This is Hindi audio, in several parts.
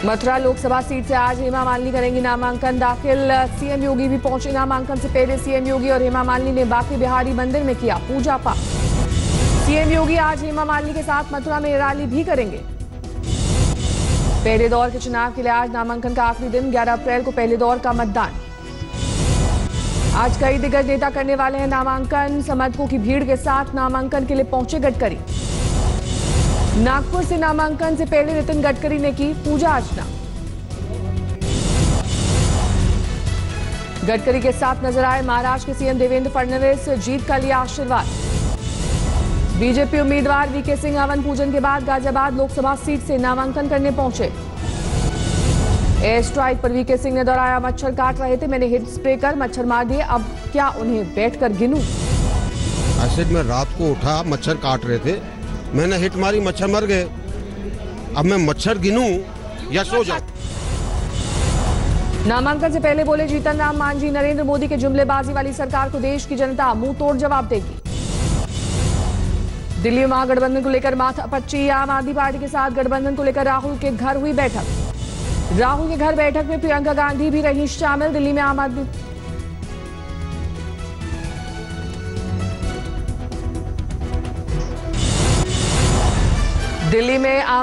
मथुरा लोकसभा सीट से आज हेमा मालिनी करेंगी नामांकन दाखिल। सीएम योगी भी पहुंचे नामांकन से पहले। सीएम योगी और हेमा मालिनी ने बांके बिहारी मंदिर में किया पूजा पाठ। सीएम योगी आज हेमा मालिनी के साथ मथुरा में रैली भी करेंगे। पहले दौर के चुनाव के लिए आज नामांकन का आखिरी दिन। 11 अप्रैल को पहले दौर का मतदान। आज कई दिग्गज नेता करने वाले हैं नामांकन। समर्थकों की भीड़ के साथ नामांकन के लिए पहुंचे गडकरी। नागपुर से नामांकन से पहले नितिन गडकरी ने की पूजा अर्चना। गडकरी के साथ नजर आए महाराष्ट्र के सीएम देवेंद्र फडणवीस। जीत का लिया आशीर्वाद। बीजेपी उम्मीदवार वीके सिंह हवन पूजन के बाद गाजियाबाद लोकसभा सीट से नामांकन करने पहुंचे। एयर स्ट्राइक पर वीके सिंह ने दोहराया, मच्छर काट रहे थे, मैंने हिट स्प्रे कर मच्छर मार दिए, अब क्या उन्हें बैठकर गिनूं? एसिड में रात को उठा, मच्छर काट रहे थे, मैंने हिट मारी, मच्छर मर गए, अब मैं मच्छर गिनूं या सो जाऊं? नामांकन से पहले बोले जीतन राम मांझी, नरेंद्र मोदी के जुमलेबाजी वाली सरकार को देश की जनता मुंह तोड़ जवाब देगी। दिल्ली में महागठबंधन को लेकर माथापच्ची। आम आदमी पार्टी के साथ गठबंधन को लेकर राहुल के घर हुई बैठक। राहुल के घर बैठक में प्रियंका गांधी भी रही शामिल। दिल्ली में आम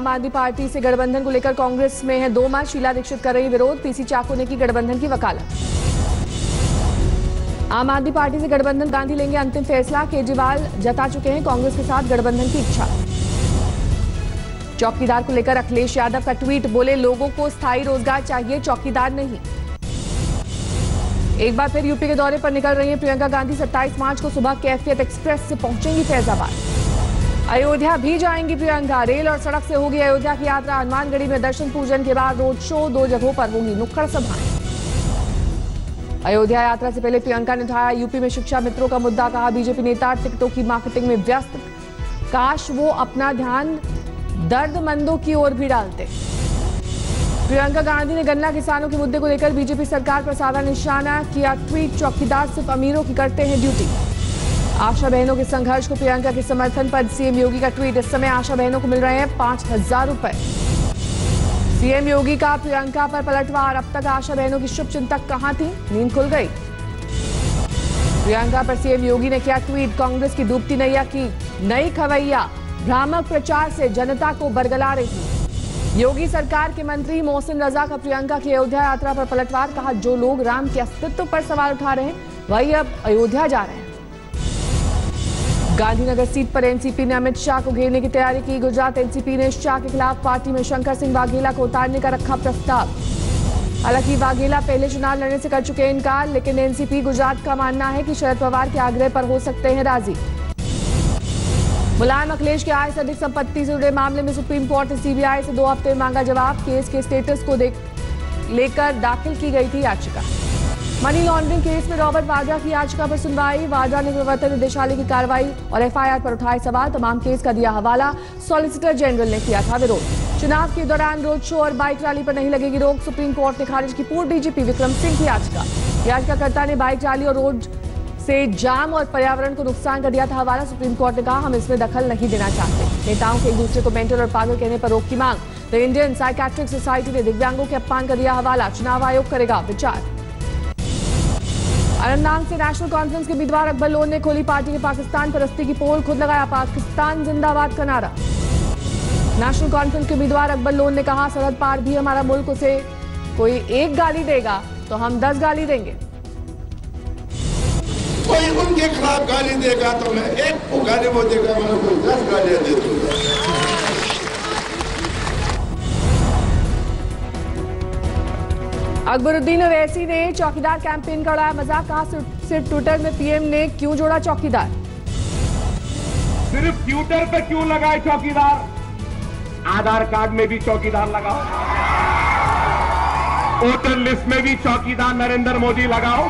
आदमी पार्टी से गठबंधन को लेकर कांग्रेस में है दो मत। शीला दीक्षित कर रही विरोध। पीसी चाको ने की गठबंधन की वकालत। आम आदमी पार्टी से गठबंधन, गांधी लेंगे अंतिम फैसला। केजरीवाल जता चुके हैं कांग्रेस के साथ गठबंधन की इच्छा। चौकीदार को लेकर अखिलेश यादव का ट्वीट, बोले लोगों को स्थायी रोजगार चाहिए, चौकीदार नहीं। एक बार फिर यूपी के दौरे पर निकल रही हैं प्रियंका गांधी। 27 मार्च को सुबह कैफियत एक्सप्रेस से पहुंचेंगी फैजाबाद। अयोध्या भी जाएंगी प्रियंका। रेल और सड़क से होगी अयोध्या की यात्रा। हनुमानगढ़ी में दर्शन पूजन के बाद रोड शो, 2 जगहों पर होंगी नुक्कड़ सभाएं। अयोध्या यात्रा से पहले प्रियंका ने उठाया यूपी में शिक्षा मित्रों का मुद्दा। कहा बीजेपी नेता टिकटों की मार्केटिंग में व्यस्त, काश वो अपना ध्यान दर्दमंदों की ओर भी डालते। प्रियंका गांधी ने गन्ना किसानों के मुद्दे को लेकर बीजेपी सरकार पर साधा निशाना किया ट्वीट, चौकीदार सिर्फ अमीरों की करते हैं ड्यूटी। आशा बहनों के संघर्ष को प्रियंका के समर्थन पर सीएम योगी का ट्वीट, इस समय आशा बहनों को मिल रहे हैं 5000 रुपए। सीएम योगी का प्रियंका पर पलटवार, अब तक आशा बहनों की शुभचिंतक कहां थी, नींद खुल गई। प्रियंका पर सीएम योगी ने किया ट्वीट, कांग्रेस की डूबती नैया की नई खवैया, भ्रामक प्रचार से जनता को बरगला रही। योगी सरकार के मंत्री मोहसिन रजा का प्रियंका की अयोध्या यात्रा पर पलटवार। कहा जो लोग राम के अस्तित्व पर सवाल उठा रहे हैं वही अब अयोध्या जा रहे हैं। गांधीनगर सीट पर एनसीपी ने अमित शाह को घेरने की तैयारी की। गुजरात एनसीपी ने शाह के खिलाफ पार्टी में शंकर सिंह वाघेला को उतारने का रखा प्रस्ताव। हालांकि वाघेला पहले चुनाव लड़ने से कर चुके इनकार, लेकिन एनसीपी गुजरात का मानना है कि शरद पवार के आग्रह पर हो सकते हैं राजी। मुलायम अखिलेश की आय से अधिक संपत्ति से जुड़े मामले में सुप्रीम कोर्ट ने सीबीआई से 2 हफ्ते में मांगा जवाब। केस के स्टेटस को लेकर दाखिल की गई थी याचिका। मनी लॉन्ड्रिंग केस में रॉबर्ट वाड्रा की याचिका पर सुनवाई। वाड्रा ने प्रवर्तन निदेशालय की कार्रवाई और एफआईआर पर उठाए सवाल। तमाम केस का दिया हवाला। सॉलिसिटर जनरल ने किया था विरोध। चुनाव के दौरान रोड शो और बाइक रैली पर नहीं लगेगी रोक। सुप्रीम कोर्ट ने खारिज की पूर्व डीजीपी विक्रम सिंह की याचिका। याचिकाकर्ता ने बाइक रैली और रोड से जाम और पर्यावरण को नुकसान का दिया था हवाला। सुप्रीम कोर्ट ने कहा हम इसमें दखल नहीं देना चाहते। नेताओं के एक दूसरे को मेंटर और पागल कहने पर रोक की मांग। द इंडियन साइकियाट्रिक सोसाइटी ने दिव्यांगों के अपमान का दिया हवाला। चुनाव आयोग करेगा विचार। अनंतनाग से नेशनल कॉन्फ्रेंस के उम्मीदवार अकबर लोन ने खोली पार्टी के पाकिस्तान परस्ती की पोल। खुद लगाया पाकिस्तान जिंदाबाद का नारा। नेशनल कॉन्फ्रेंस के उम्मीदवार अकबर लोन ने कहा सरहद पार भी हमारा मुल्क, उसे कोई एक गाली देगा तो हम 10 गाली देंगे। कोई उनके खिलाफ गाली देगा तो मैं एक को गाली वो देगा, मैं कोई 10 गालियां दे दूंगा। अकबरुद्दीन ओवैसी ने चौकीदार कैंपेन का उड़ाया मजाक। कहा सिर्फ ट्विटर में पीएम ने क्यों जोड़ा चौकीदार। सिर्फ ट्विटर पे क्यों लगाए चौकीदार, आधार कार्ड में भी चौकीदार लगाओ, वोटर लिस्ट में भी चौकीदार नरेंद्र मोदी लगाओ।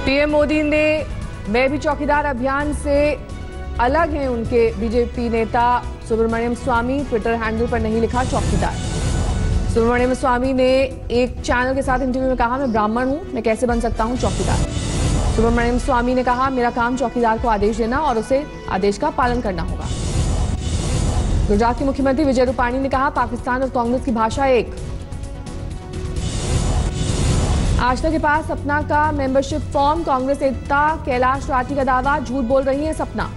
पीएम मोदी ने मैं भी चौकीदार अभियान से अलग हैं उनके बीजेपी नेता सुब्रमण्यम स्वामी। ट्विटर हैंडल पर नहीं लिखा चौकीदार। सुब्रमण्यम स्वामी ने एक चैनल के साथ इंटरव्यू में कहा मैं ब्राह्मण हूं, मैं कैसे बन सकता हूं चौकीदार। सुब्रमण्यम स्वामी ने कहा, मेरा काम चौकीदार को आदेश देना और उसे आदेश का पालन करना होगा। गुजरात के मुख्यमंत्री विजय रूपाणी ने कहा, पाकिस्तान और कांग्रेस की भाषा एक। आष्टा के पास सपना का मेंबरशिप फॉर्म, कांग्रेस नेता कैलाश राठी का दावा, झूठ बोल रही है सपना।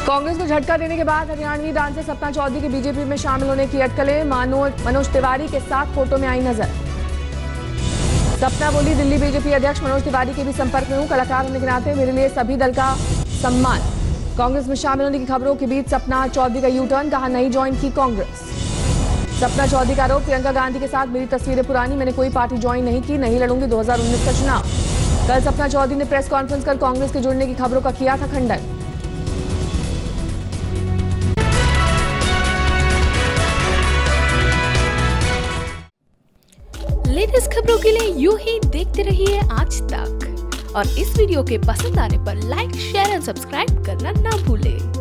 कांग्रेस को झटका देने के बाद हरियाणवी डांसर सपना चौधरी के बीजेपी में शामिल होने की अटकलें, मनोज तिवारी के साथ फोटो में आई नजर। सपना बोली, दिल्ली बीजेपी अध्यक्ष मनोज तिवारी के भी संपर्क में हूं, कलाकार होने के नाते मेरे लिए सभी दल का सम्मान। कांग्रेस में शामिल होने की खबरों के बीच सपना चौधरी का यू टर्न, कहा नहीं ज्वाइन की कांग्रेस। सपना चौधरी का आरोप, प्रियंका गांधी के साथ मेरी तस्वीरें पुरानी, मैंने कोई पार्टी ज्वाइन नहीं की, नहीं लड़ूंगी 2019 का चुनाव। कल सपना चौधरी ने प्रेस कॉन्फ्रेंस कर कांग्रेस के जुड़ने की खबरों का किया था खंडन। लेटेस्ट खबरों के लिए यूं ही देखते रहिए आज तक और इस वीडियो के पसंद आने पर लाइक, शेयर और सब्सक्राइब करना ना भूलें।